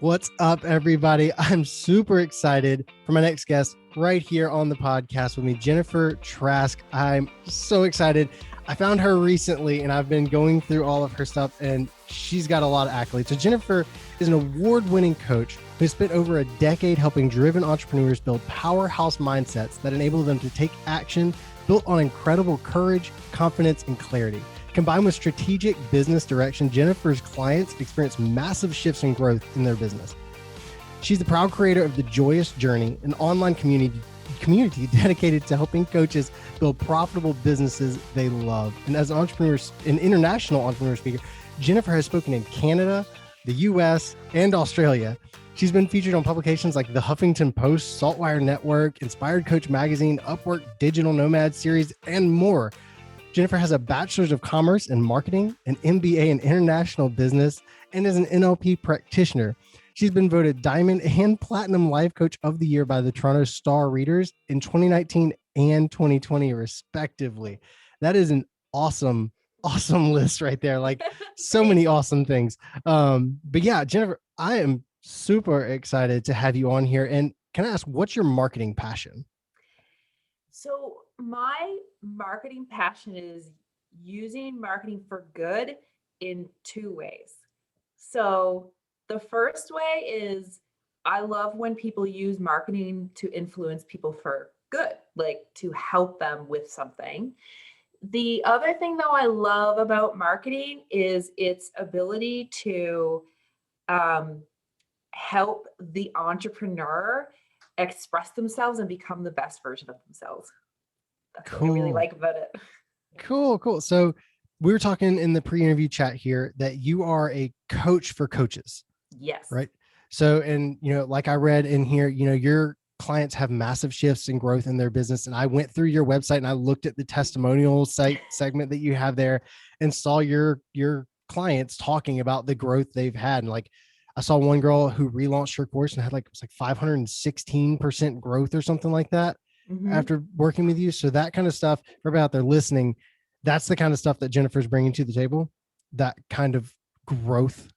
What's up, everybody? I'm super excited for my next guest right here on the podcast with me, Jennifer Trask. I'm so excited. I found her recently and I've been going through all of her stuff and she's got a lot of accolades. So Jennifer is an award-winning coach who spent over a decade helping driven entrepreneurs build powerhouse mindsets that enable them to take action built on incredible courage, confidence, and clarity. Combined with strategic business direction, Jennifer's clients experience massive shifts in growth in their business. She's the proud creator of The Joyous Journey, an online community dedicated to helping coaches build profitable businesses they love. And as an international entrepreneur speaker, Jennifer has spoken in Canada, the US, and Australia. She's been featured on publications like the Huffington Post, Saltwire Network, Inspired Coach Magazine, Upwork Digital Nomad Series, and more. Jennifer has a Bachelor's of Commerce in Marketing, an MBA in International Business, and is an NLP practitioner. She's been voted Diamond and Platinum Life Coach of the Year by the Toronto Star Readers in 2019 and 2020, respectively. That is an awesome list right there. Like so many awesome things. But yeah, Jennifer, I am super excited to have you on here. And can I ask, what's your marketing passion? So my marketing passion is using marketing for good in two ways. So the first way is I love when people use marketing to influence people for good, like to help them with something. The other thing, though, I love about marketing is its ability to help the entrepreneur express themselves and become the best version of themselves. That's what I really like about it. Cool. So we were talking in the pre-interview chat here that you are a coach for coaches. Yes. Right. So, and, like I read in here, your clients have massive shifts in growth in their business. And I went through your website and I looked at the testimonial site segment that you have there and saw your clients talking about the growth they've had. And like, I saw one girl who relaunched her course and had it was like 516% growth or something like that. Mm-hmm. After working with you. So that kind of stuff, for everybody out there listening, that's the kind of stuff that Jennifer's bringing to the table, that kind of growth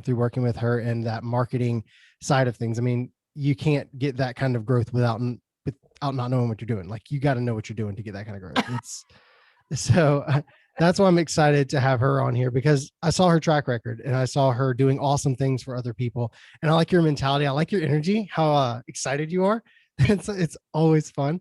through working with her and that marketing side of things. I mean, you can't get that kind of growth without not knowing what you're doing. Like you got to know what you're doing to get that kind of growth. That's why I'm excited to have her on here, because I saw her track record and I saw her doing awesome things for other people. And I like your mentality. I like your energy, how excited you are. It's always fun.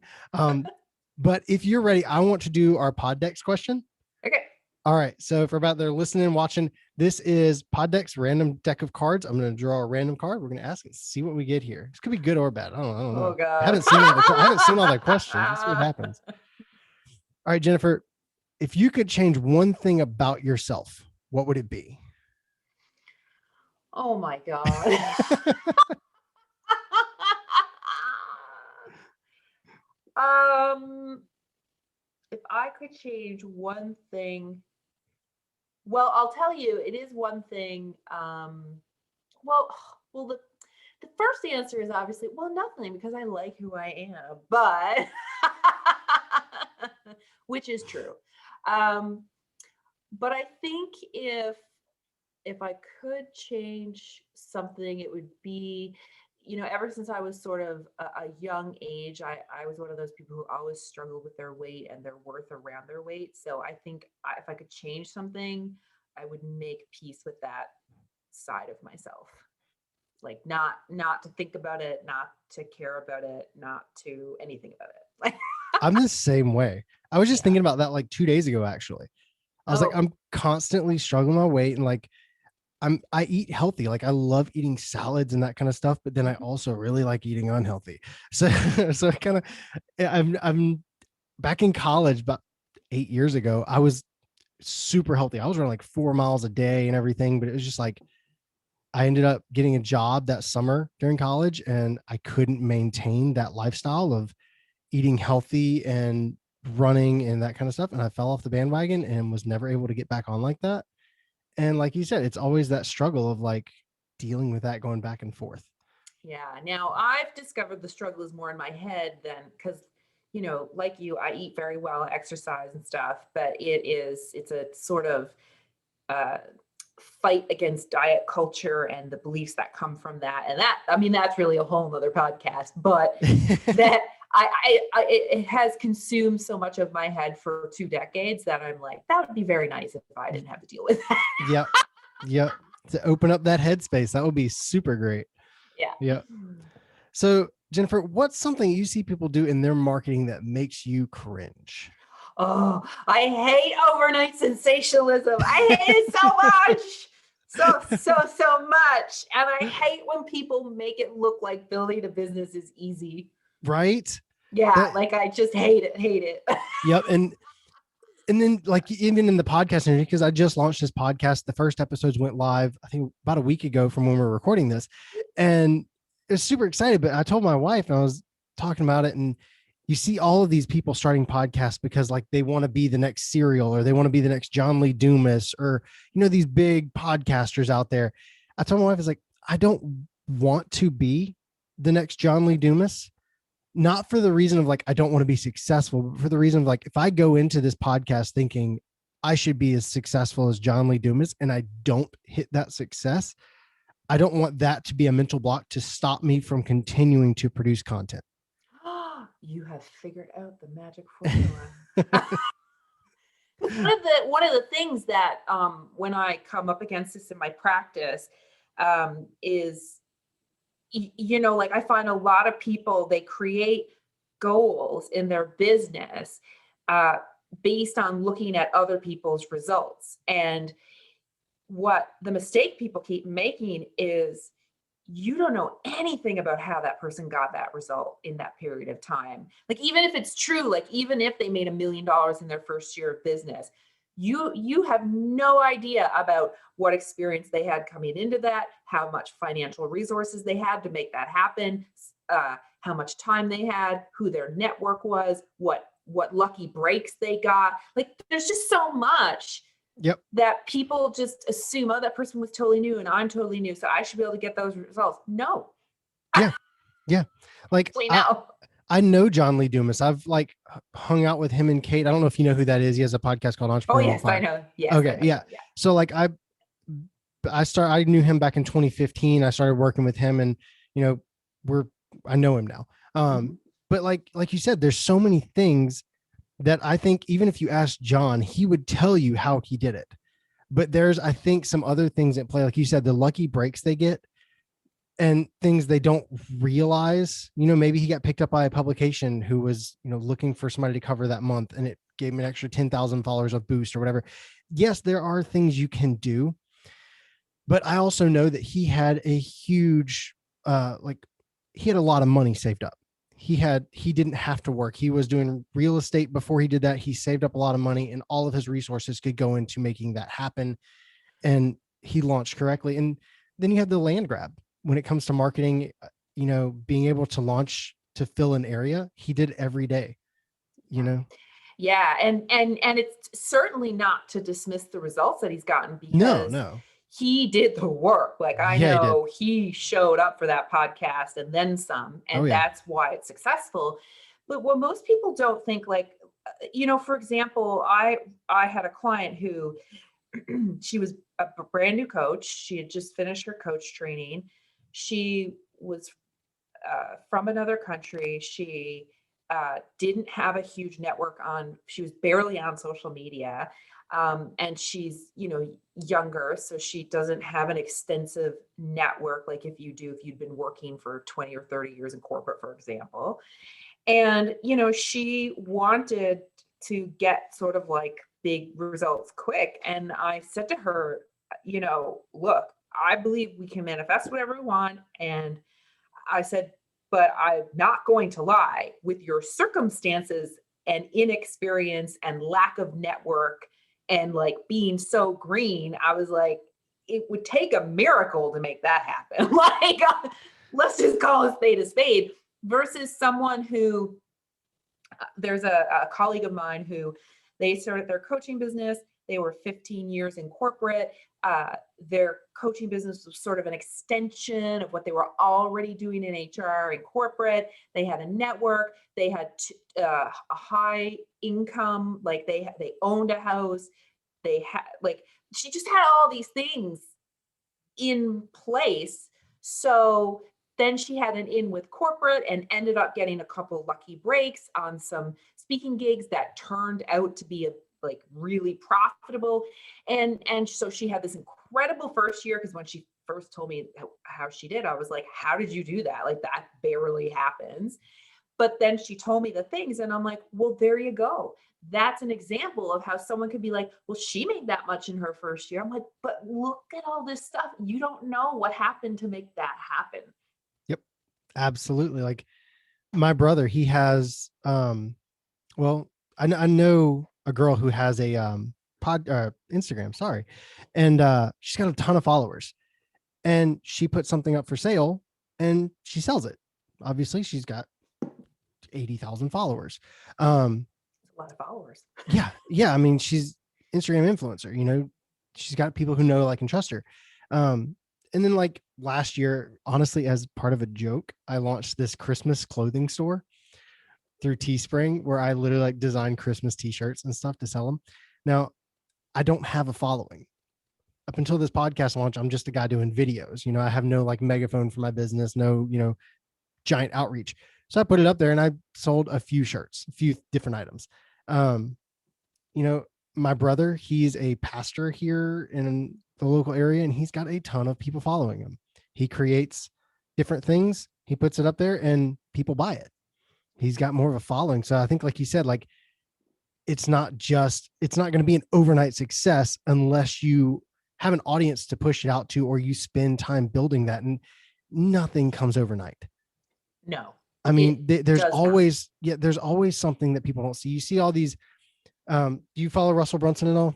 But if you're ready, I want to do our pod decks question. Okay. All right. So for about they're listening and watching, this is pod decks random deck of cards. I'm going to draw a random card. We're going to ask it, see what we get here. This could be good or bad. I don't know. Oh God. I haven't seen all the questions. Let's see what happens. All right, Jennifer, if you could change one thing about yourself, what would it be? Oh my God. If I could change one thing, well, I'll tell you, it is one thing. The first answer is obviously, nothing, because I like who I am, but which is true. But I think if I could change something, it would be, ever since I was sort of a young age, I was one of those people who always struggled with their weight and their worth around their weight. So I think if I could change something, I would make peace with that side of myself. Like not to think about it, not to care about it, not to anything about it. I'm the same way. I was just thinking about that like 2 days ago, actually. I was like, I'm constantly struggling my weight and like, I eat healthy. Like I love eating salads and that kind of stuff, but then I also really like eating unhealthy. So kind of, I'm back in college about 8 years ago. I was super healthy. I was running like 4 miles a day and everything, but it was just like, I ended up getting a job that summer during college and I couldn't maintain that lifestyle of eating healthy and running and that kind of stuff. And I fell off the bandwagon and was never able to get back on like that. And like you said, it's always that struggle of like dealing with that, going back and forth. Yeah. Now I've discovered the struggle is more in my head than, because, like you, I eat very well, exercise and stuff, but it's a sort of fight against diet culture and the beliefs that come from that. And that, I mean, that's really a whole nother podcast, but that it has consumed so much of my head for 2 decades that I'm like, that would be very nice if I didn't have to deal with that. Yep. Yep. To open up that headspace, that would be super great. Yeah. Yeah. So, Jennifer, what's something you see people do in their marketing that makes you cringe? Oh, I hate overnight sensationalism. I hate it so much. So much. And I hate when people make it look like building a business is easy. Right? Yeah, like I just hate it. Yep. And then like even in the podcast interview, because I just launched this podcast, the first episodes went live, I think about a week ago from when we were recording this. And it's super excited. But I told my wife, and I was talking about it, and you see all of these people starting podcasts because like they want to be the next Serial, or they want to be the next John Lee Dumas, or, you know, these big podcasters out there. I told my wife, I was like, I don't want to be the next John Lee Dumas. Not for the reason of like, I don't want to be successful, but for the reason of like, if I go into this podcast thinking I should be as successful as John Lee Dumas and I don't hit that success, I don't want that to be a mental block to stop me from continuing to produce content. You have figured out the magic formula. One of the things that when I come up against this in my practice is, you know, like I find a lot of people, they create goals in their business based on looking at other people's results. And what the mistake people keep making is you don't know anything about how that person got that result in that period of time. Like, even if it's true, like even if they made $1 million in their first year of business, you have no idea about what experience they had coming into that, how much financial resources they had to make that happen, how much time they had, who their network was, what lucky breaks they got. Like, there's just so much that people just assume, oh, that person was totally new and I'm totally new, so I should be able to get those results. No. Yeah. Like, I know John Lee Dumas. I've like hung out with him and Kate. I don't know if you know who that is. He has a podcast called Entrepreneur. Oh, yes, I know. Yes. Okay. Yeah. So like I knew him back in 2015. I started working with him, and, you know, I know him now. But like you said, there's so many things that I think even if you ask John, he would tell you how he did it. But there's, I think, some other things at play. Like you said, the lucky breaks they get and things they don't realize. You know, maybe he got picked up by a publication who was, you know, looking for somebody to cover that month, and it gave him an extra 10,000 followers of boost or whatever. Yes, there are things you can do, but I also know that he had a huge, he had a lot of money saved up. He didn't have to work. He was doing real estate before he did that. He saved up a lot of money, and all of his resources could go into making that happen. And he launched correctly. And then you have the land grab when it comes to marketing, you know, being able to launch to fill an area. He did every day, you know? Yeah. And it's certainly not to dismiss the results that he's gotten, because no. He did the work. Like, I know he showed up for that podcast and then some, and that's why it's successful. But what most people don't think, like, you know, for example, I had a client who she was a brand new coach. She had just finished her coach training. She was from another country. She didn't have a huge network she was barely on social media. And she's, you know, younger, so she doesn't have an extensive network like if you'd been working for 20 or 30 years in corporate, for example. And, you know, she wanted to get sort of like big results quick. And I said to her, you know, look, I believe we can manifest whatever we want. And I said, but I'm not going to lie, with your circumstances and inexperience and lack of network and like being so green, I was like, it would take a miracle to make that happen. Like, let's just call a spade, versus someone who, there's a colleague of mine who, they started their coaching business. They were 15 years in corporate. Their coaching business was sort of an extension of what they were already doing in HR and corporate. They had a network. They had a high income, like they owned a house. they had, like, she just had all these things in place. So then she had an in with corporate and ended up getting a couple lucky breaks on some speaking gigs that turned out to be like really profitable. And so she had this incredible first year, because when she first told me how she did, I was like, how did you do that? Like, that barely happens. But then she told me the things, and I'm like, well, there you go. That's an example of how someone could be like, well, she made that much in her first year. I'm like, but look at all this stuff. You don't know what happened to make that happen. Yep. Absolutely. Like my brother, he has, well, I know a girl who has a, Instagram, sorry. And, she's got a ton of followers, and she put something up for sale and she sells it. Obviously she's got 80,000 followers. A lot of followers. Yeah. I mean, she's Instagram influencer, she's got people who know, like, and trust her. And then, like, last year, honestly, as part of a joke, I launched this Christmas clothing store through Teespring, where I literally, like, design Christmas t-shirts and stuff to sell them. Now, I don't have a following. Up until this podcast launch, I'm just a guy doing videos. I have no, like, megaphone for my business, no, giant outreach. So I put it up there and I sold a few shirts, a few different items. My brother, he's a pastor here in the local area, and he's got a ton of people following him. He creates different things, he puts it up there, and people buy it. He's got more of a following. So I think, like you said, like, it's not going to be an overnight success unless you have an audience to push it out to, or you spend time building that, and nothing comes overnight. No. I mean, there's always something that people don't see. You see all these, do you follow Russell Brunson at all?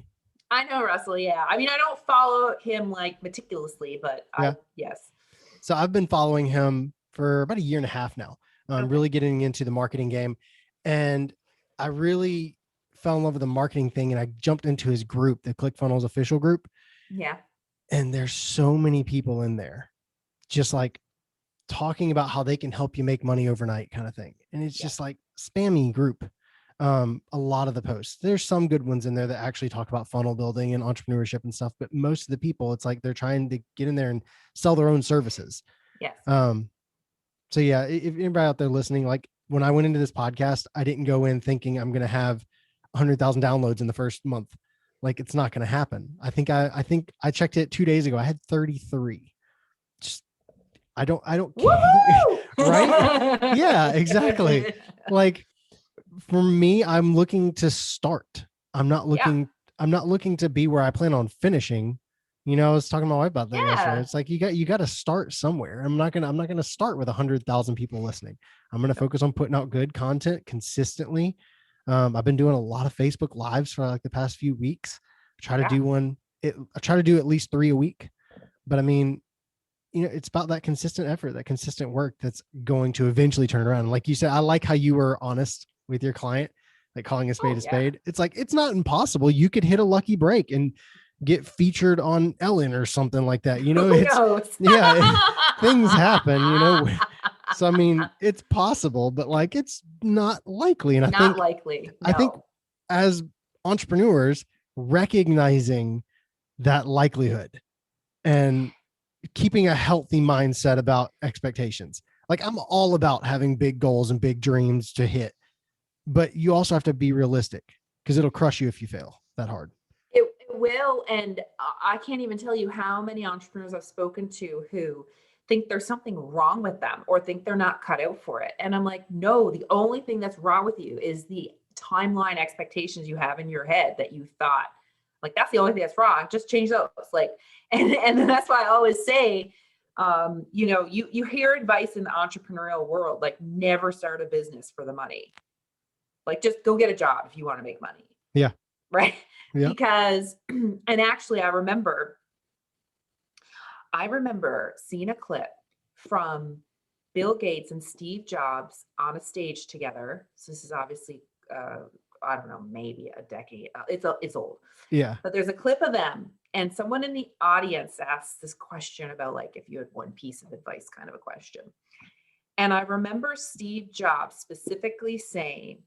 I know Russell. Yeah. I mean, I don't follow him like meticulously, but Yeah. Yes. So I've been following him for about a year and a half now. I'm really getting into the marketing game, and I really fell in love with the marketing thing. And I jumped into his group, the ClickFunnels official group. Yeah. And there's so many people in there, just like talking about how they can help you make money overnight, kind of thing. And it's just like spammy group. A lot of the posts, there's some good ones in there that actually talk about funnel building and entrepreneurship and stuff, but most of the people, it's like they're trying to get in there and sell their own services. Yes. So yeah, if anybody out there listening, like, when I went into this podcast, I didn't go in thinking I'm going to have 100,000 downloads in the first month. Like, it's not going to happen. I think I checked it 2 days ago. I had 33. Just, I don't right? Yeah, exactly. Like, for me, I'm looking to start. I'm not looking to be where I plan on finishing. I was talking to my wife about that yesterday. It's like, you got to start somewhere. I'm not going to start with 100,000 people listening. I'm going to focus on putting out good content consistently. I've been doing a lot of Facebook lives for like the past few weeks. I try to do at least 3 a week, but I mean, it's about that consistent effort, that consistent work that's going to eventually turn around. Like you said, I like how you were honest with your client, like calling a spade a spade. It's like, it's not impossible. You could hit a lucky break and get featured on Ellen or something like that. Things happen, So, I mean, it's possible, but like, it's not likely. And I think as entrepreneurs, recognizing that likelihood and keeping a healthy mindset about expectations. Like, I'm all about having big goals and big dreams to hit, but you also have to be realistic, because it'll crush you if you fail that hard. It will. And I can't even tell you how many entrepreneurs I've spoken to who think there's something wrong with them or think they're not cut out for it. And I'm like, no, the only thing that's wrong with you is the timeline expectations you have in your head that you thought, like, that's the only thing that's wrong. Just change those. Like, and that's why I always say, you hear advice in the entrepreneurial world, like, never start a business for the money. Like, just go get a job if you want to make money. Yeah. Right. Yeah. Because, and actually I remember seeing a clip from Bill Gates and Steve Jobs on a stage together. So this is obviously, I don't know, maybe a decade. It's old. Yeah. But there's a clip of them, and someone in the audience asked this question about, like, if you had one piece of advice, kind of a question. And I remember Steve Jobs specifically saying,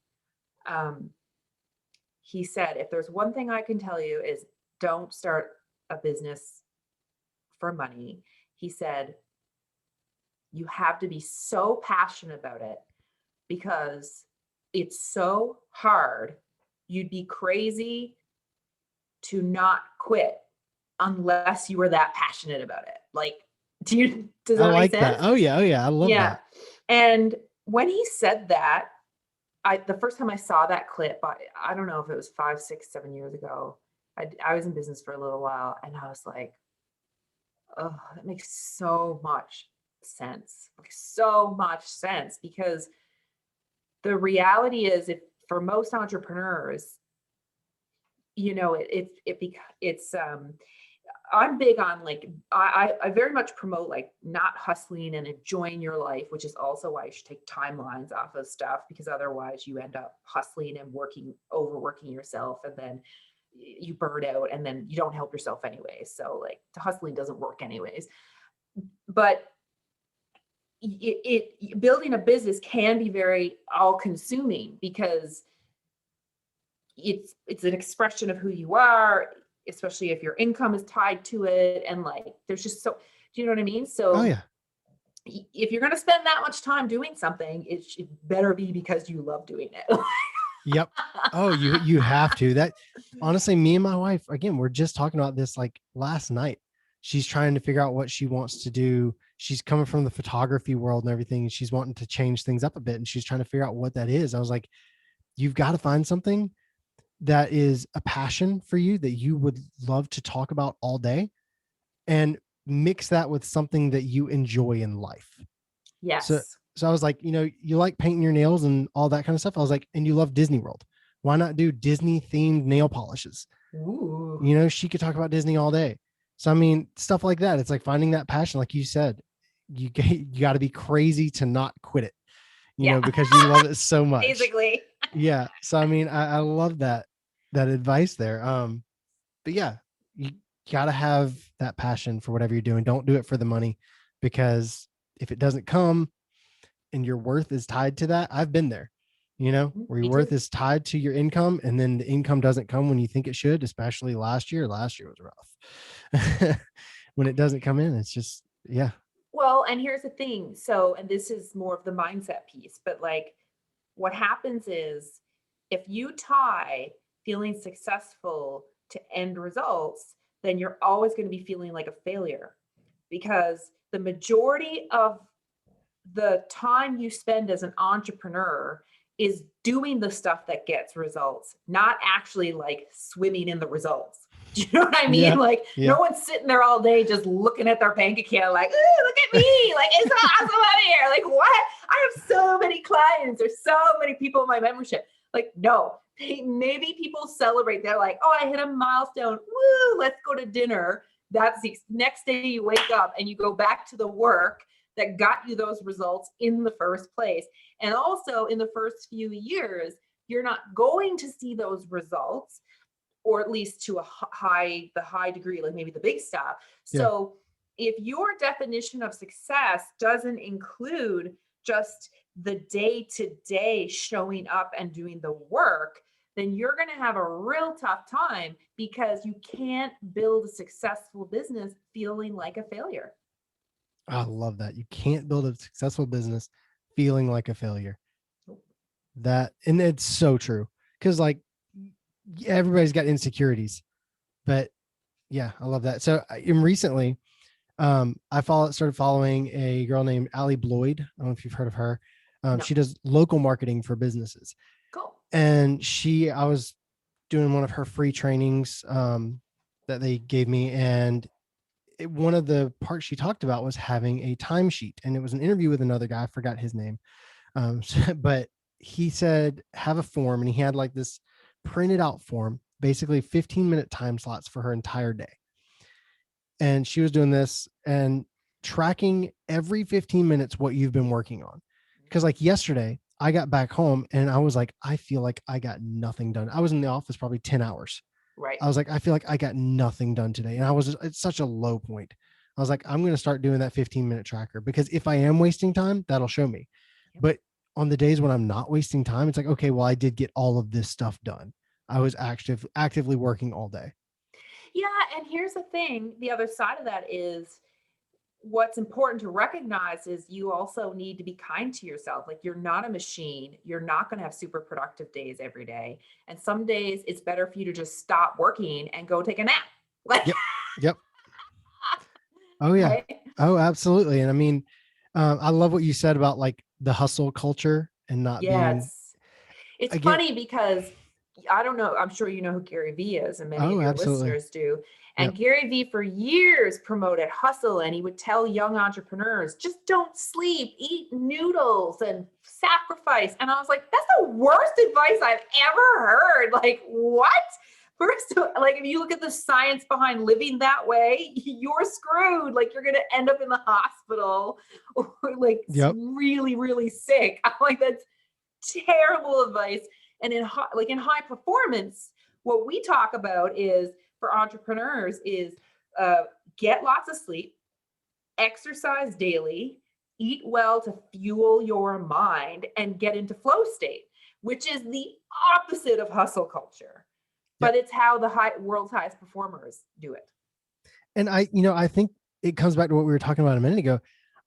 he said, if there's one thing I can tell you is don't start a business for money. He said, you have to be so passionate about it because it's so hard. You'd be crazy to not quit unless you were that passionate about it. Like, does I that make like that. sense? Oh yeah. Oh yeah. I love Yeah. that. And when he said that, the first time I saw that clip, I don't know if it was 5, 6, 7 years ago. I was in business for a little while, and I was like, oh, that makes so much sense. Like, so much sense, because the reality is, if for most entrepreneurs, it's I'm big on, like, I very much promote, like, not hustling and enjoying your life, which is also why you should take timelines off of stuff, because otherwise you end up hustling and overworking yourself, and then you burn out, and then you don't help yourself anyway. So, like, the hustling doesn't work anyways. But building a business can be very all consuming, because it's an expression of who you are, especially if your income is tied to it. And, like, there's just do you know what I mean? Oh So yeah. if you're going to spend that much time doing something, it should better be because you love doing it. Yep. Oh, you have to. That honestly, me and my wife, again, we're just talking about this like last night. She's trying to figure out what she wants to do. She's coming from the photography world and everything, and she's wanting to change things up a bit, and she's trying to figure out what that is. I was like, you've got to find something that is a passion for you that you would love to talk about all day, and mix that with something that you enjoy in life. So, Yes. so I was like, you like painting your nails and all that kind of stuff. I was like, and you love Disney World. Why not do Disney themed nail polishes? Ooh. She could talk about Disney all day. So, I mean, stuff like that. It's like finding that passion. Like you said, you got to be crazy to not quit it, Yeah. because you love it so much. Basically. Yeah. So, I mean, I love that advice there. But yeah, you got to have that passion for whatever you're doing. Don't do it for the money, because if it doesn't come, and your worth is tied to that. I've been there, where your Me worth too. is tied to your income, and then the income doesn't come when you think it should, especially last year. Last year was rough. When it doesn't come in, it's just, yeah. Well, and here's the thing. So, and this is more of the mindset piece, but, like, what happens is, if you tie feeling successful to end results, then you're always going to be feeling like a failure, because the majority of the time you spend as an entrepreneur is doing the stuff that gets results, not actually, like, swimming in the results. Do you know what I mean? Yeah. Like, Yeah. no one's sitting there all day just looking at their bank account like, ooh, look at me. Like, it's awesome out here. Like, what? I have so many clients. There's so many people in my membership. Like, no, maybe people celebrate. They're like, oh, I hit a milestone. Woo, let's go to dinner. That's the next day you wake up and you go back to the work that got you those results in the first place. And also, in the first few years, you're not going to see those results, or at least to the high degree, like maybe the big stuff. Yeah. So if your definition of success doesn't include just the day-to-day showing up and doing the work, then you're going to have a real tough time, because you can't build a successful business feeling like a failure. I love that. You can't build a successful business feeling like a failure. And it's so true. Cause, like, everybody's got insecurities, but yeah, I love that. So recently, I started following a girl named Allie Bloyd. I don't know if you've heard of her. No. She does local marketing for businesses. Cool. And I was doing one of her free trainings that they gave me. And one of the parts she talked about was having a timesheet. And it was an interview with another guy. I forgot his name. But he said, have a form. And he had like this printed out form, basically 15-minute time slots for her entire day. And she was doing this and tracking every 15 minutes what you've been working on. Because, like, yesterday, I got back home and I was like, I feel like I got nothing done. I was in the office probably 10 hours. Right. I was like, I feel like I got nothing done today. And it's such a low point. I was like, I'm going to start doing that 15-minute tracker, because if I am wasting time, that'll show me. Yep. But on the days when I'm not wasting time, it's like, okay, well, I did get all of this stuff done. I was actively working all day. Yeah. And here's the thing. The other side of that is what's important to recognize is you also need to be kind to yourself. Like you're not a machine. You're not going to have super productive days every day. And some days it's better for you to just stop working and go take a nap. Like, Yep. Oh yeah. right? Oh, absolutely. And I mean, I love what you said about like the hustle culture and not being, Yes. It's again. funny because I don't know, I'm sure you know who Gary Vee is, and many of Oh, your absolutely. listeners do. And Yep. Gary Vee for years promoted hustle, and he would tell young entrepreneurs, just don't sleep, eat noodles and sacrifice. And I was like, that's the worst advice I've ever heard. Like, what? First, like if you look at the science behind living that way, you're screwed. Like you're going to end up in the hospital or like Yep. really, really sick. I'm like, that's terrible advice. And in high performance, what we talk about is for entrepreneurs is get lots of sleep, exercise daily, eat well to fuel your mind, and get into flow state, which is the opposite of hustle culture. But it's how the world's highest performers do it. And I think it comes back to what we were talking about a minute ago.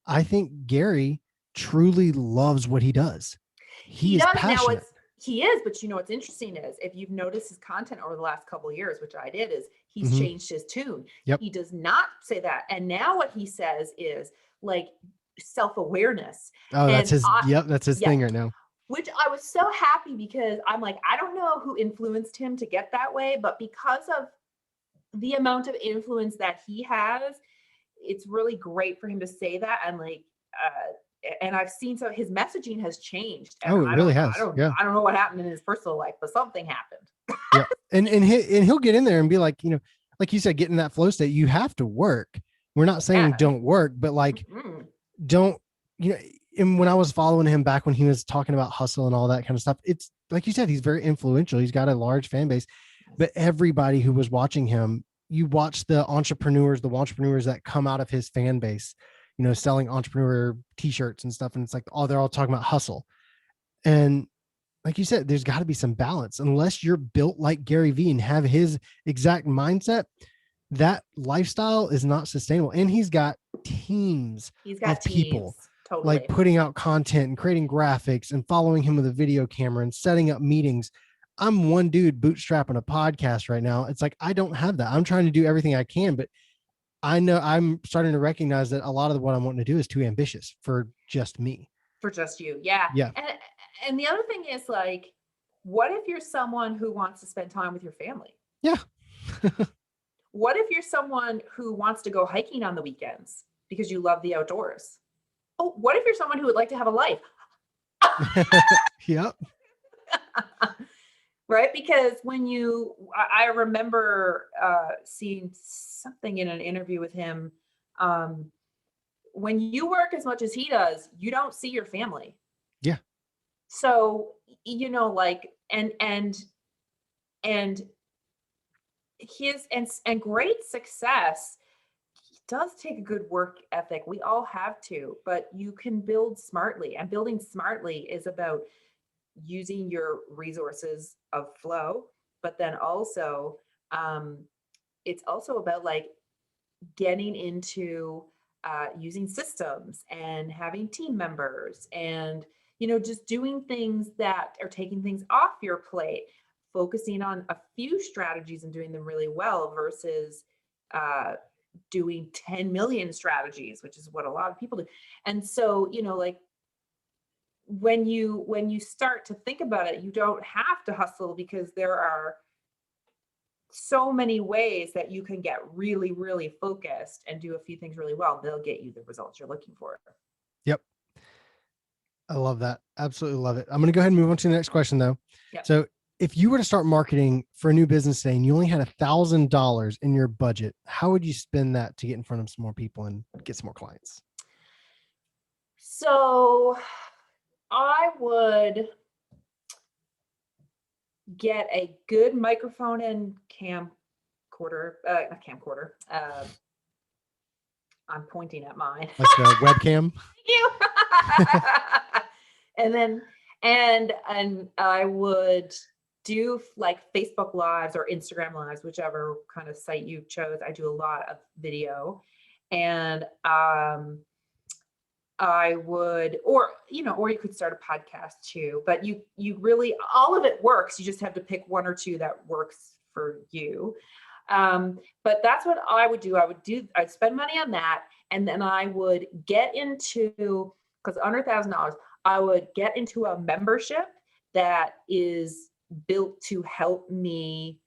I think Gary truly loves what he does. He is does passionate. now. He is, but you know what's interesting is if you've noticed his content over the last couple of years, which I did, is he's changed his tune. Yep. He does not say that, and now what he says is like self-awareness. Oh, that's his. That's his thing right now. Which I was so happy because I'm like, I don't know who influenced him to get that way, but because of the amount of influence that he has, it's really great for him to say that. And like, and I've seen so his messaging has changed. And it really has. I don't know what happened in his personal life, but something happened. Yeah. And he'll get in there and be like, like you said, get in that flow state. You have to work. We're not saying don't work, but like, don't, and when I was following him back when he was talking about hustle and all that kind of stuff, it's like you said, he's very influential. He's got a large fan base, but everybody who was watching him, you watch the entrepreneurs that come out of his fan base, selling entrepreneur t-shirts and stuff. And it's like, oh, they're all talking about hustle. And like you said, there's got to be some balance. Unless you're built like Gary Vee and have his exact mindset, that lifestyle is not sustainable. And he's got teams of people totally, like putting out content and creating graphics and following him with a video camera and setting up meetings. I'm one dude bootstrapping a podcast right now. It's like, I don't have that. I'm trying to do everything I can, but I know I'm starting to recognize that a lot of what I'm wanting to do is too ambitious for just me. For just you. Yeah. Yeah. And the other thing is like, what if you're someone who wants to spend time with your family? Yeah. What if you're someone who wants to go hiking on the weekends because you love the outdoors? Oh, what if you're someone who would like to have a life? Yep. Right? Because I remember seeing something in an interview with him. When you work as much as he does, you don't see your family. Yeah. So, like, and his and great success does take a good work ethic. We all have to, but you can build smartly, and building smartly is about using your resources of flow, but then also it's also about like getting into using systems and having team members and just doing things that are taking things off your plate, focusing on a few strategies and doing them really well versus doing 10 million strategies, which is what a lot of people do. And so like when you start to think about it, you don't have to hustle because there are so many ways that you can get really, really focused and do a few things really well. They'll get you the results you're looking for. Yep. I love that. Absolutely love it. I'm going to go ahead and move on to the next question though. Yep. So if you were to start marketing for a new business today and you only had $1,000 in your budget, how would you spend that to get in front of some more people and get some more clients? So I would get a good microphone and camcorder, not camcorder. I'm pointing at mine. Like a webcam? You. And I would do like Facebook lives or Instagram lives, whichever kind of site you chose. I do a lot of video, and I would, or, or you could start a podcast too, but you really, all of it works. You just have to pick one or two that works for you. But that's what I would do. I'd spend money on that. And then I would get into, because under $1,000, I would get into a membership that is built to help me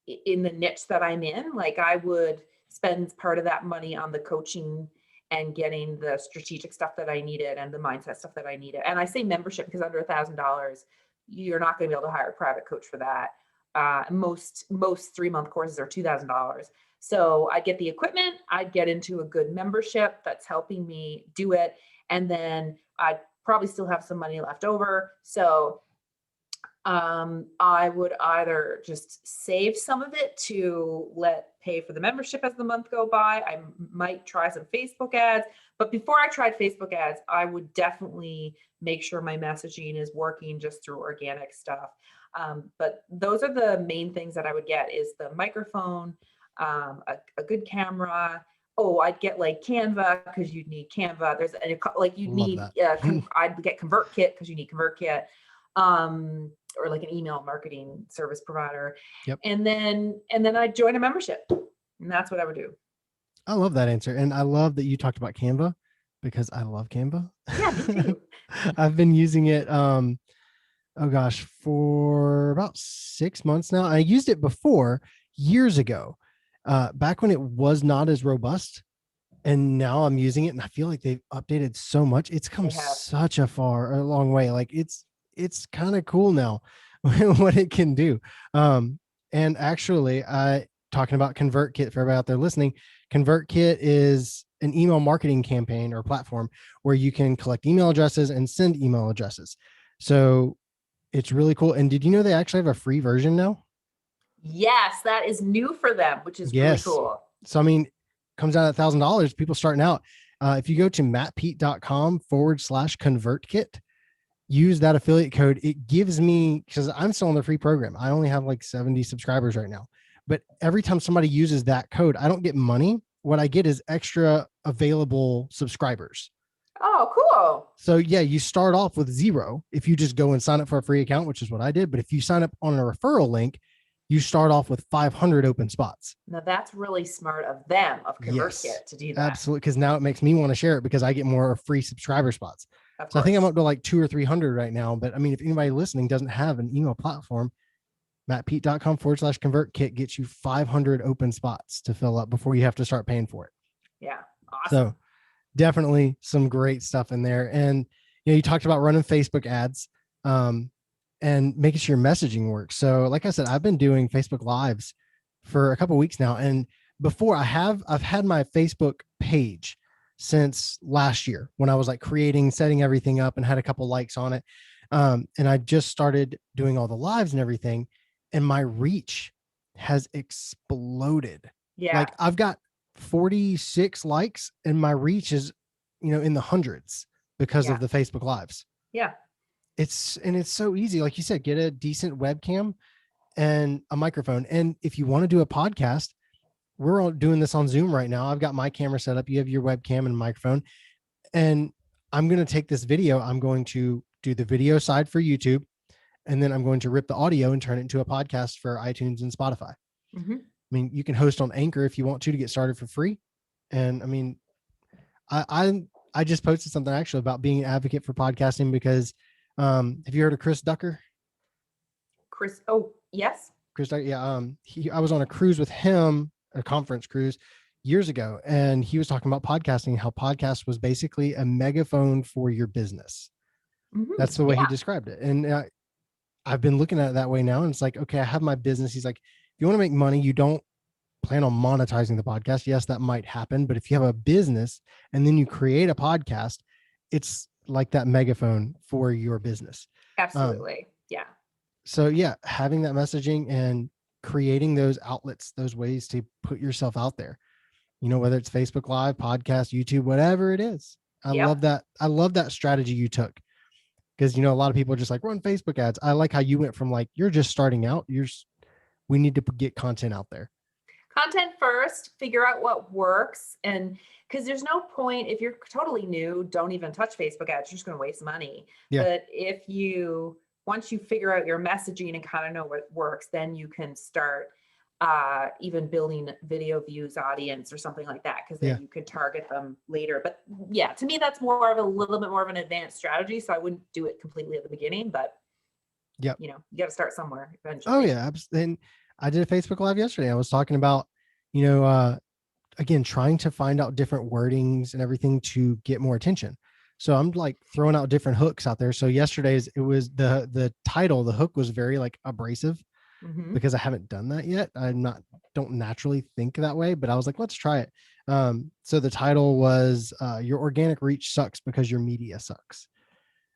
in the niche that I'm in. Like I would spend part of that money on the coaching and getting the strategic stuff that I needed and the mindset stuff that I needed. And I say membership because under $1,000, you're not going to be able to hire a private coach for that. Most 3-month courses are $2,000. So I get the equipment, I'd get into a good membership that's helping me do it. And then I'd probably still have some money left over. So I would either just save some of it to pay for the membership as the month go by. I might try some Facebook ads, but before I tried Facebook ads, I would definitely make sure my messaging is working just through organic stuff. But those are the main things that I would get is the microphone, a good camera. Oh, I'd get like Canva because you'd need Canva. I'd get ConvertKit because you need ConvertKit. Or like an email marketing service provider. Yep. And then I'd join a membership, and that's what I would do. I love that answer. And I love that you talked about Canva because I love Canva. Yeah, me too. I've been using it, for about 6 months now. I used it before years ago, back when it was not as robust. And now I'm using it and I feel like they've updated so much. It's come such a long way. Like it's kind of cool now what it can do. And actually talking about ConvertKit for everybody out there listening, ConvertKit is an email marketing campaign or platform where you can collect email addresses and send email addresses. So it's really cool. And did you know they actually have a free version now? Yes, that is new for them, which is really cool. So, I mean, comes out at $1,000, people starting out. If you go to mattpete.com/ConvertKit, use that affiliate code. It gives me, because I'm still on the free program. I only have like 70 subscribers right now, but every time somebody uses that code, I don't get money. What I get is extra available subscribers. Oh, cool. So yeah, you start off with 0 if you just go and sign up for a free account, which is what I did. But if you sign up on a referral link, you start off with 500 open spots. Now that's really smart of them, of ConvertKit, to do that. Absolutely. Because now it makes me want to share it because I get more free subscriber spots. So I think I'm up to like 200 or 300 right now. But I mean, if anybody listening doesn't have an email platform, mattpete.com/ConvertKit gets you 500 open spots to fill up before you have to start paying for it. Yeah. Awesome. So definitely some great stuff in there. And you talked about running Facebook ads and making sure your messaging works. So like I said, I've been doing Facebook Lives for a couple of weeks now. And before I've had my Facebook page since last year when I was like setting everything up and had a couple likes on it. And I just started doing all the lives and everything. And my reach has exploded. Yeah. Like I've got 46 likes and my reach is, in the hundreds because of the Facebook Lives. Yeah. It's so easy. Like you said, get a decent webcam and a microphone. And if you want to do a podcast, we're all doing this on Zoom right now. I've got my camera set up. You have your webcam and microphone. And I'm going to take this video. I'm going to do the video side for YouTube. And then I'm going to rip the audio and turn it into a podcast for iTunes and Spotify. Mm-hmm. I mean, you can host on Anchor if you want to get started for free. And I mean, I just posted something actually about being an advocate for podcasting because have you heard of Chris Ducker? Oh, yes. Chris Ducker, yeah. I was on a cruise with him, a conference cruise years ago, and he was talking about podcasting, how podcast was basically a megaphone for your business. Mm-hmm. That's the way he described it. And I've been looking at it that way now. And it's like, okay, I have my business. He's like, if you want to make money, you don't plan on monetizing the podcast. Yes, that might happen. But if you have a business and then you create a podcast, it's like that megaphone for your business. Absolutely. Yeah. So yeah, having that messaging and creating those outlets, those ways to put yourself out there, whether it's Facebook Live, podcast, YouTube, whatever it is. I love that. I love that strategy you took. Because, a lot of people are just like run Facebook ads. I like how you went from like, you're just starting out. We need to get content out there. Content first, figure out what works. And because there's no point, if you're totally new, don't even touch Facebook ads. You're just going to waste money. Yeah. But once you figure out your messaging and kind of know what works, then you can start even building video views audience or something like that, because then you could target them later. But yeah, to me, that's a little bit more of an advanced strategy. So I wouldn't do it completely at the beginning, but you got to start somewhere eventually. Oh yeah. And I did a Facebook Live yesterday. I was talking about, again, trying to find out different wordings and everything to get more attention. So I'm like throwing out different hooks out there. So yesterday's, it was the title, the hook was very like abrasive. Because I haven't done that yet. Don't naturally think that way, but I was like, let's try it. So the title was your organic reach sucks because your media sucks.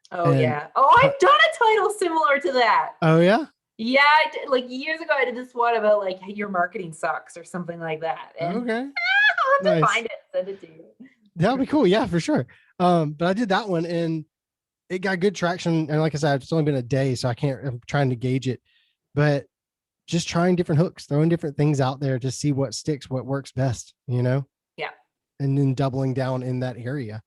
Oh, yeah. Oh, I've done a title similar to that. Oh, yeah? Yeah, I did, like years ago, I did this one about like your marketing sucks or something like that. And okay. I'll have to find it and send it to you. That'll be cool. Yeah, for sure. But I did that one and it got good traction. And like I said, it's only been a day, so I'm trying to gauge it. But just trying different hooks, throwing different things out there to see what sticks, what works best, Yeah. And then doubling down in that area.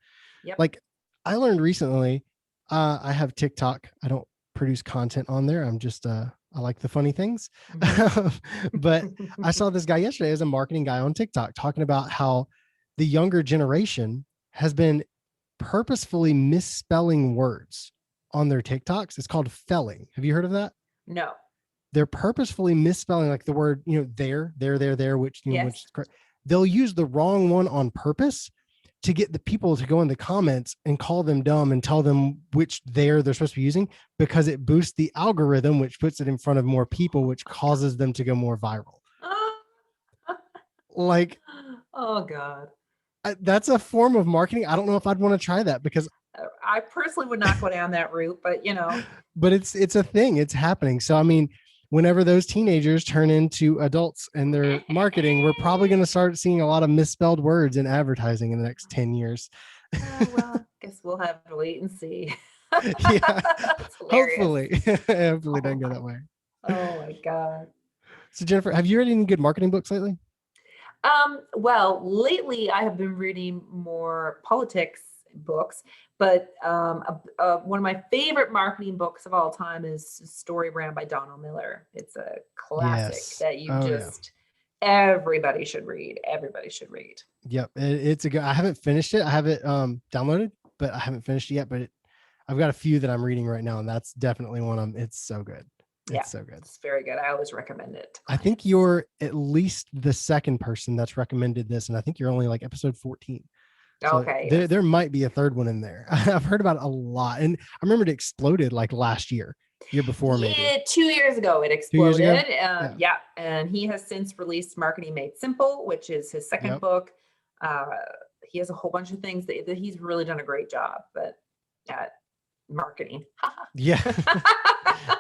Yep. Like I learned recently, I have TikTok. I don't produce content on there. I'm just, I like the funny things. But I saw this guy yesterday as a marketing guy on TikTok talking about how the younger generation has been purposefully misspelling words on their TikToks. It's called felling. Have you heard of that? No. They're purposefully misspelling like the word, there, which, which is correct. They'll use the wrong one on purpose to get the people to go in the comments and call them dumb and tell them which they're supposed to be using, because it boosts the algorithm, which puts it in front of more people, which causes them to go more viral. Like, oh God. That's a form of marketing. I don't know if I'd want to try that, because I personally would not go down that route, but but it's a thing. It's happening. So, I mean, whenever those teenagers turn into adults and their marketing, we're probably going to start seeing a lot of misspelled words in advertising in the next 10 years. Well, I guess we'll have to wait and see. Yeah, hopefully it doesn't go that way. Oh my God. So Jennifer, have you read any good marketing books lately? Well, lately I have been reading more politics books, but one of my favorite marketing books of all time is Story Brand by Donald Miller. It's a classic that everybody should read. Everybody should read. Yep. It's a good, I haven't finished it. I have it downloaded, but I haven't finished it yet, but I've got a few that I'm reading right now, and that's definitely one of them. It's so good. It's so good. It's very good. I always recommend it. I think you're at least the second person that's recommended this, and I think you're only like episode 14. So okay. There might be a third one in there. I've heard about it a lot, and I remember it exploded like last year before, maybe 2 years ago it exploded. 2 years ago? Yeah, and he has since released Marketing Made Simple, which is his second book. He has a whole bunch of things that he's really done a great job, but at marketing. Yeah.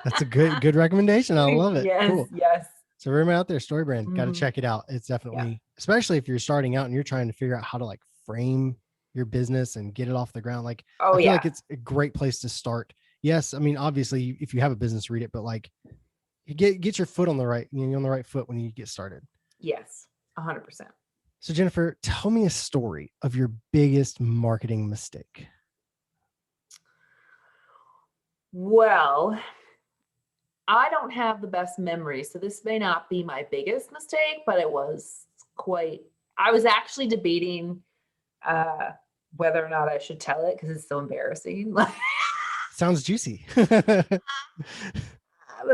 That's a good recommendation. I love it. Yes, cool. Yes. So everyone out there, Story Brand, got to check it out. It's definitely, especially if you're starting out and you're trying to figure out how to like frame your business and get it off the ground. Like, I feel like it's a great place to start. Yes, I mean, obviously, if you have a business, read it, but like, you get your foot on the right, you're on the right foot when you get started. Yes, 100%. So Jennifer, tell me a story of your biggest marketing mistake. Well, I don't have the best memory, so this may not be my biggest mistake, but it was I was actually debating whether or not I should tell it because it's so embarrassing. Sounds juicy. But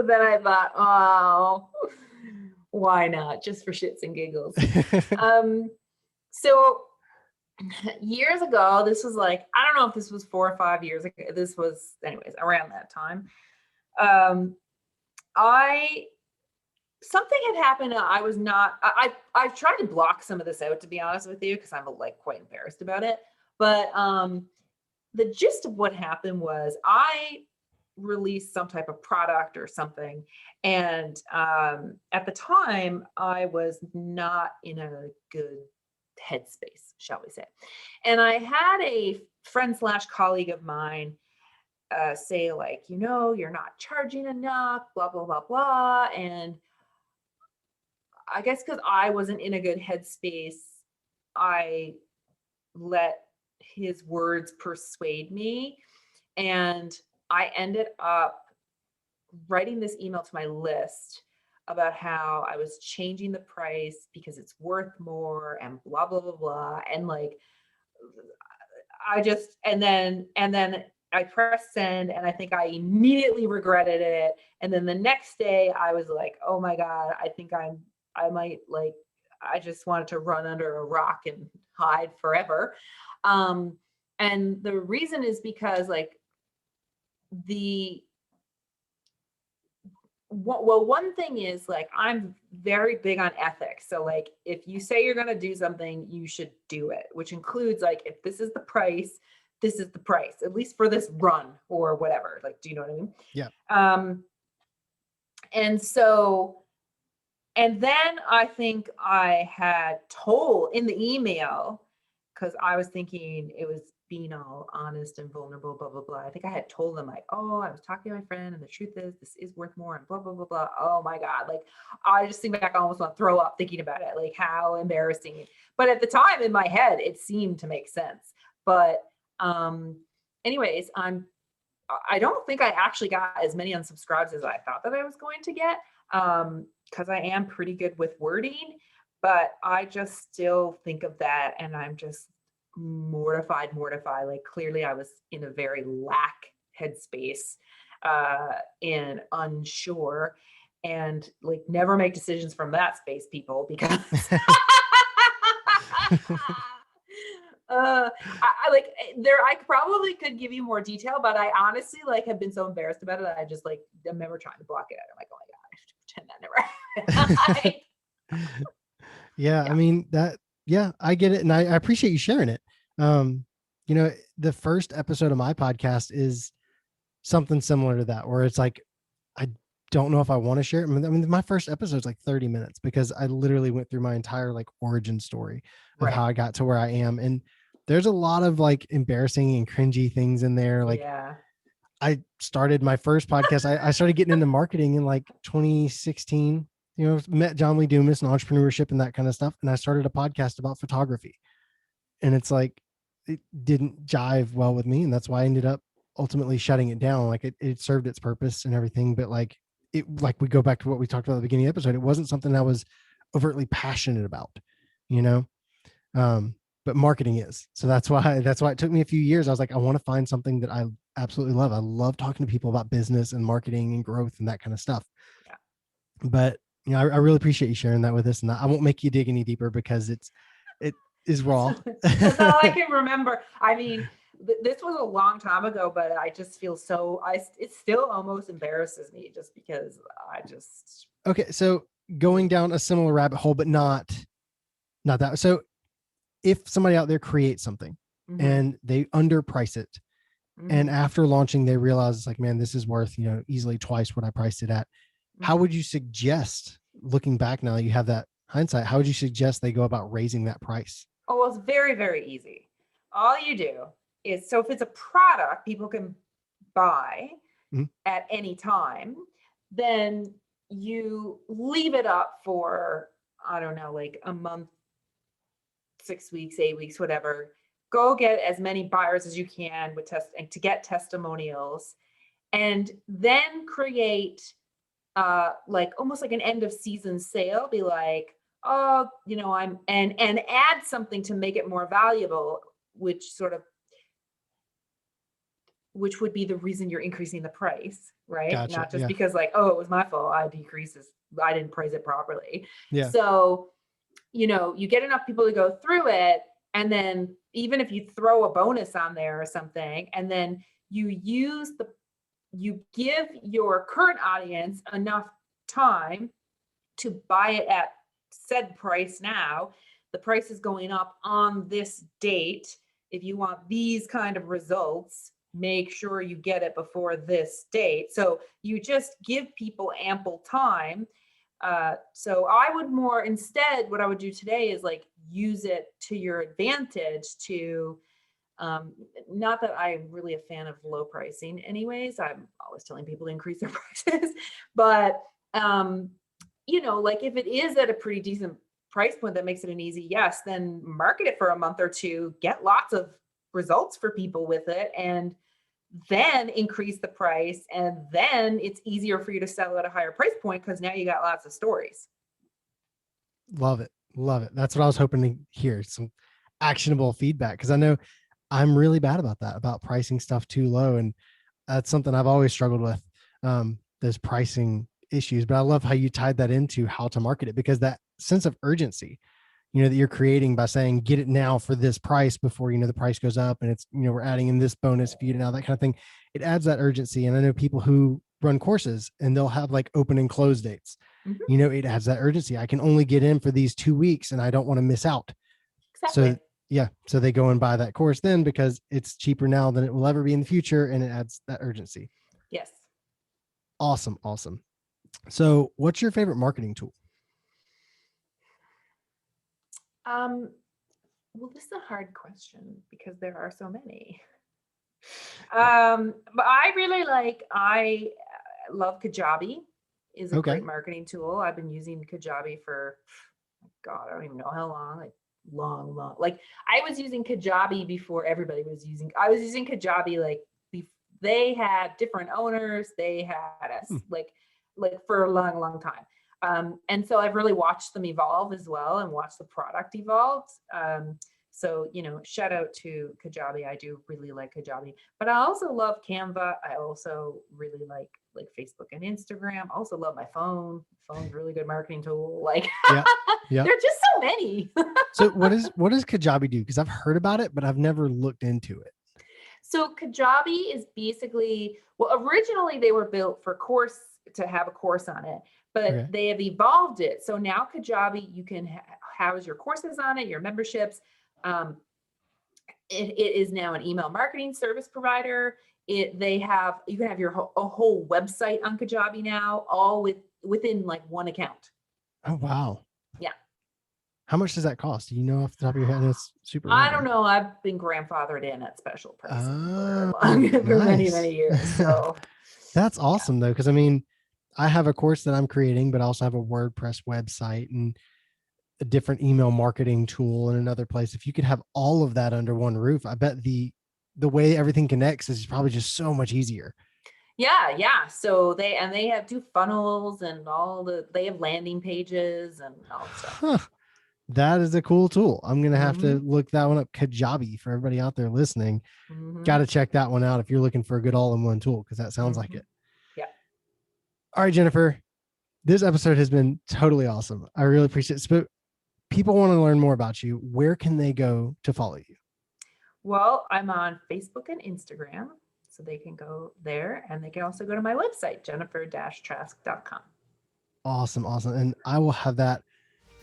then I thought, oh, why not? Just for shits and giggles. So years ago, this was like, I don't know if this was 4 or 5 years ago. This was, anyways, around that time. Something had happened. I've tried to block some of this out, to be honest with you, because I'm like quite embarrassed about it. But the gist of what happened was I released some type of product or something. And at the time, I was not in a good headspace, shall we say. And I had a friend / colleague of mine say like, you're not charging enough, blah, blah, blah, blah. And I guess because I wasn't in a good headspace, I let his words persuade me. And I ended up writing this email to my list about how I was changing the price because it's worth more and blah, blah, blah, blah. And like, and then I pressed send and I think I immediately regretted it. And then the next day I was like, oh my God, I might like, I just wanted to run under a rock and hide forever. Um, and the reason is because like the one thing is like I'm very big on ethics. So like if you say you're going to do something, you should do it, which includes like if this is the price, this is the price, at least for this run or whatever. Like, do you know what I mean? Yeah. And so, and then I think I had told in the email, because I was thinking it was being all honest and vulnerable, blah, blah, blah. I think I had told them like, oh, I was talking to my friend and the truth is this is worth more and blah, blah, blah, blah. Oh my God. Like I just think back, I almost want to throw up thinking about it, like how embarrassing. But at the time in my head, it seemed to make sense. But anyways, I don't think I actually got as many unsubscribes as I thought that I was going to get. Because I am pretty good with wording, but I just still think of that and I'm just mortified. Like clearly I was in a very lack headspace and unsure and like never make decisions from that space, people, because I like there I probably could give you more detail, but I honestly like have been so embarrassed about it that I just like I'm never trying to block it out. I'm like, oh my God, I should pretend that never happened. Yeah, I mean yeah, I get it. And I appreciate you sharing it. The first episode of my podcast is something similar to that, where it's like, I don't know if I want to share it. I mean, my first episode is like 30 minutes because I literally went through my entire like origin story of how I got to where I am. And there's a lot of like embarrassing and cringy things in there. Like I started my first podcast. I started getting into marketing in like 2016, met John Lee Dumas and entrepreneurship and that kind of stuff. And I started a podcast about photography. And it's like, it didn't jive well with me. And that's why I ended up ultimately shutting it down. Like it served its purpose and everything. But like we go back to what we talked about at the beginning of the episode. It wasn't something I was overtly passionate about, you know? But marketing is. So that's why it took me a few years. I was like, I want to find something that I absolutely love. I love talking to people about business and marketing and growth and that kind of stuff. Yeah. But I really appreciate you sharing that with us. And I won't make you dig any deeper because it is raw. That's all I can remember. I mean, this was a long time ago, but I just feel it still almost embarrasses me just because Okay. So going down a similar rabbit hole, but not that. So if somebody out there creates something and they underprice it, and after launching, they realize it's like, man, this is worth, easily twice what I priced it at. How would you suggest, looking back now, you have that hindsight, how would you suggest they go about raising that price? Oh, well, it's very, very easy. All you do is, so if it's a product people can buy at any time, then you leave it up for, I don't know, like a month, 6 weeks, 8 weeks, whatever. Go get as many buyers as you can to get testimonials, and then create like almost like an end of season sale. Be like, oh, and add something to make it more valuable, which would be the reason you're increasing the price, right? Gotcha, Not just because like, oh, it was my fault, I didn't price it properly. Yeah. So, you get enough people to go through it, and then even if you throw a bonus on there or something, and then you give your current audience enough time to buy it at said price. Now the price is going up on this date. If you want these kind of results, make sure you get it before this date. So you just give people ample time. So I would instead, what I would do today is like use it to your advantage to Not that I'm really a fan of low pricing anyways. I'm always telling people to increase their prices, but like if it is at a pretty decent price point that makes it an easy yes, then market it for a month or two, get lots of results for people with it, and then increase the price. And then it's easier for you to sell at a higher price point because now you got lots of stories. Love it. Love it. That's what I was hoping to hear, some actionable feedback, because I know I'm really bad about that, about pricing stuff too low. And that's something I've always struggled with, those pricing issues. But I love how you tied that into how to market it, because that sense of urgency, that you're creating by saying, get it now for this price before, the price goes up, and it's, we're adding in this bonus if you get it now, that kind of thing. It adds that urgency. And I know people who run courses and they'll have like open and close dates. Mm-hmm. It adds that urgency. I can only get in for these 2 weeks and I don't want to miss out. Exactly. So yeah. So they go and buy that course then because it's cheaper now than it will ever be in the future. And it adds that urgency. Yes. Awesome. Awesome. So what's your favorite marketing tool? Well, this is a hard question because there are so many. But I love Kajabi. Is a great marketing tool. I've been using Kajabi for, God, I don't even know how long, like long. Like I was using Kajabi before everybody was using, I was using Kajabi, like they had different owners. They had us like for a long time. And so I've really watched them evolve as well and watched the product evolve. So, shout out to Kajabi. I do really like Kajabi, but I also love Canva. I also really like Facebook and Instagram. I also love my phone. Phone's a really good marketing tool. Like, yeah. There are just so many. So what does Kajabi do? Because I've heard about it, but I've never looked into it. So Kajabi is basically, originally they were built to have a course on it, but they have evolved it. So now Kajabi, you can house your courses on it, your memberships. It is now an email marketing service provider. You can have a whole website on Kajabi now, all within like one account. Oh, wow. Yeah. How much does that cost? Do you know off the top of your head? It's super. I don't know. I've been grandfathered in at special pricing for nice. many years. So that's awesome though. Cause I mean, I have a course that I'm creating, but I also have a WordPress website and a different email marketing tool in another place. If you could have all of that under one roof, I bet the way everything connects is probably just so much easier. Yeah. So they do funnels and they have landing pages and all that stuff. Huh. That is a cool tool. I'm going to have to look that one up. Kajabi, for everybody out there listening. Got to check that one out if you're looking for a good all-in-one tool, because that sounds like it. Yeah. All right, Jennifer, this episode has been totally awesome. I really appreciate it. But people want to learn more about you. Where can they go to follow you? Well, I'm on Facebook and Instagram, so they can go there, and they can also go to my website, jennifer-trask.com. Awesome. And I will have that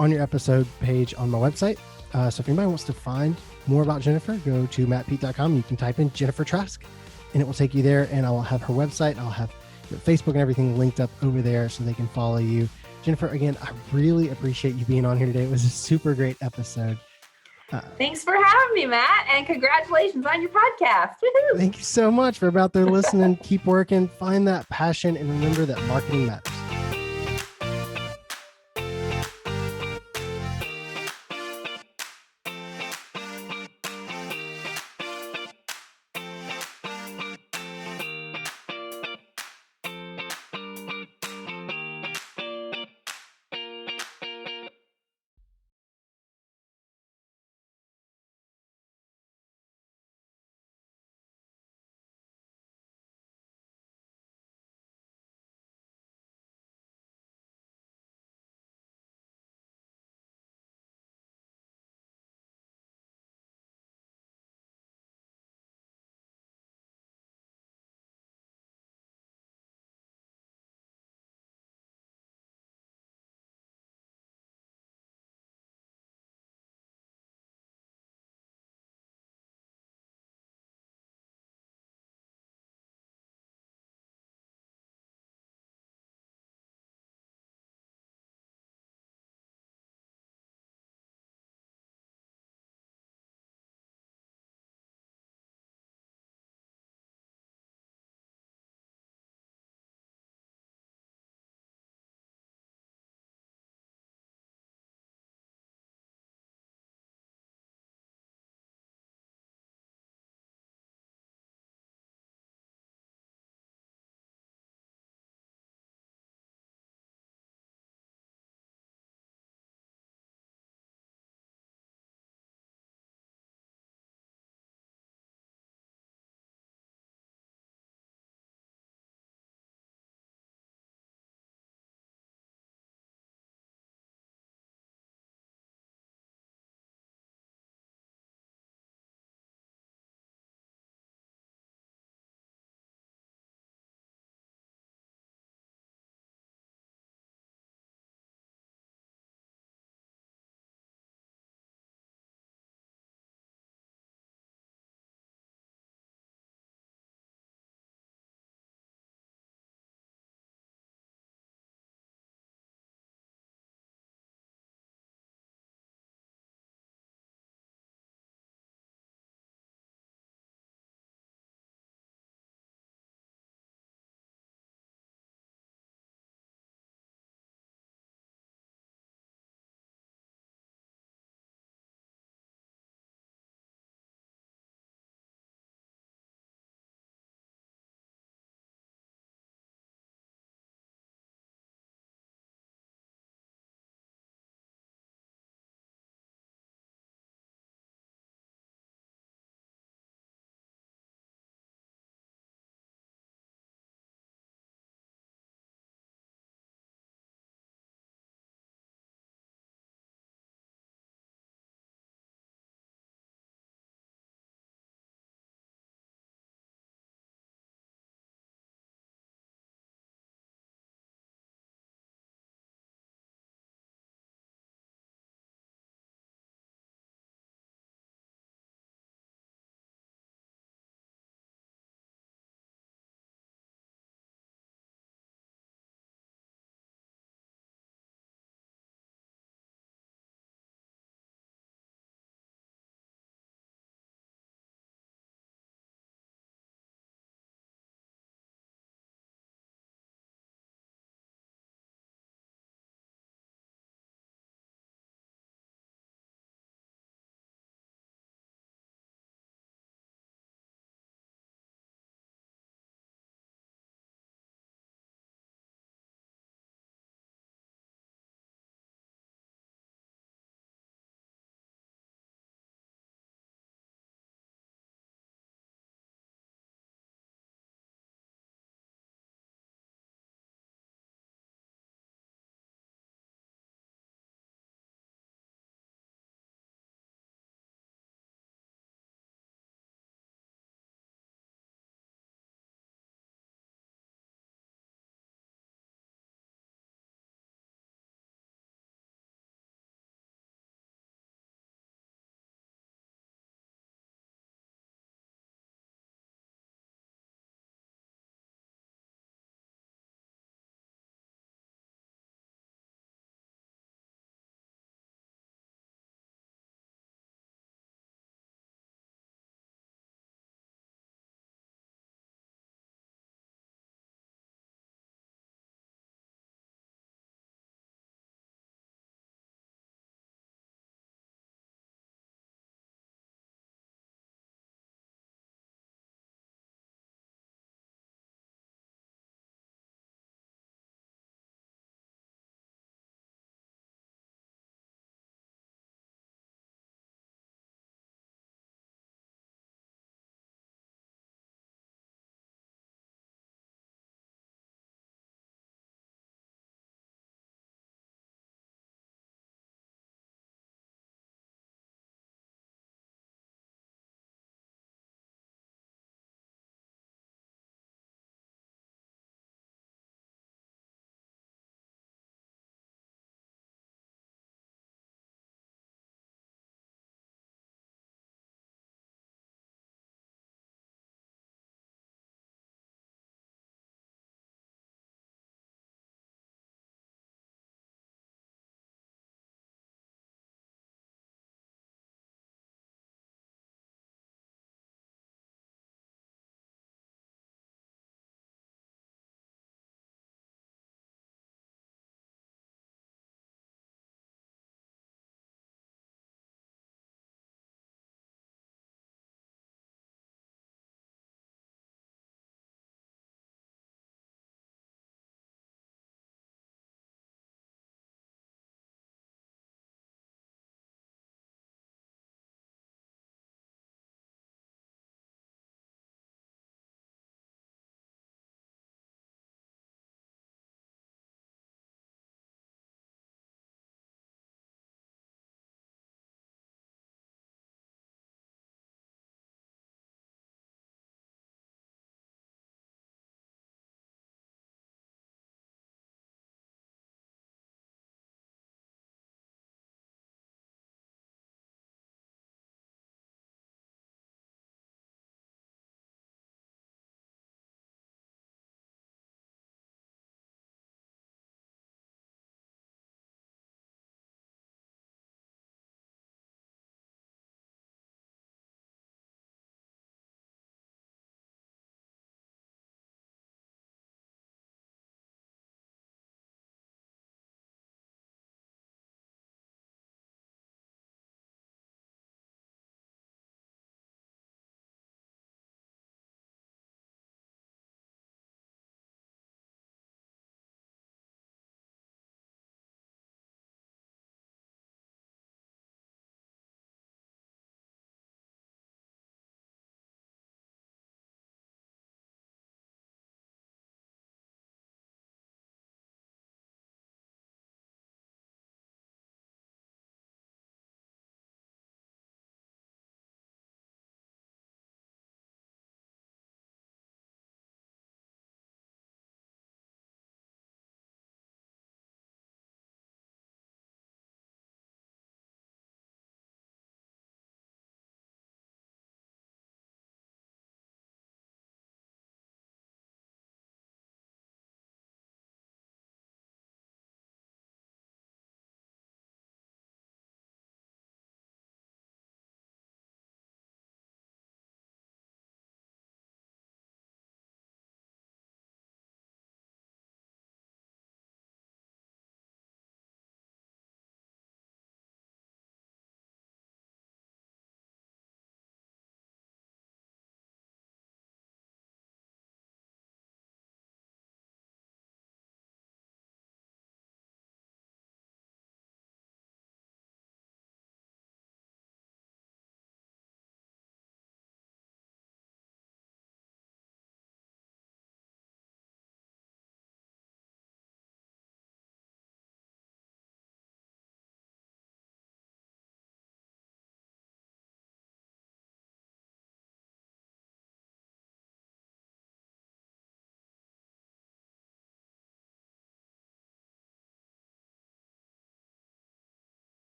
on your episode page on my website. So if anybody wants to find more about Jennifer, go to mattpete.com. You can type in Jennifer Trask and it will take you there, and I will have her website. I'll have Facebook and everything linked up over there so they can follow you. Jennifer, again, I really appreciate you being on here today. It was a super great episode. Thanks for having me, Matt, and congratulations on your podcast. Woohoo! Thank you so much for out there listening. Keep working, find that passion, and remember that marketing matters.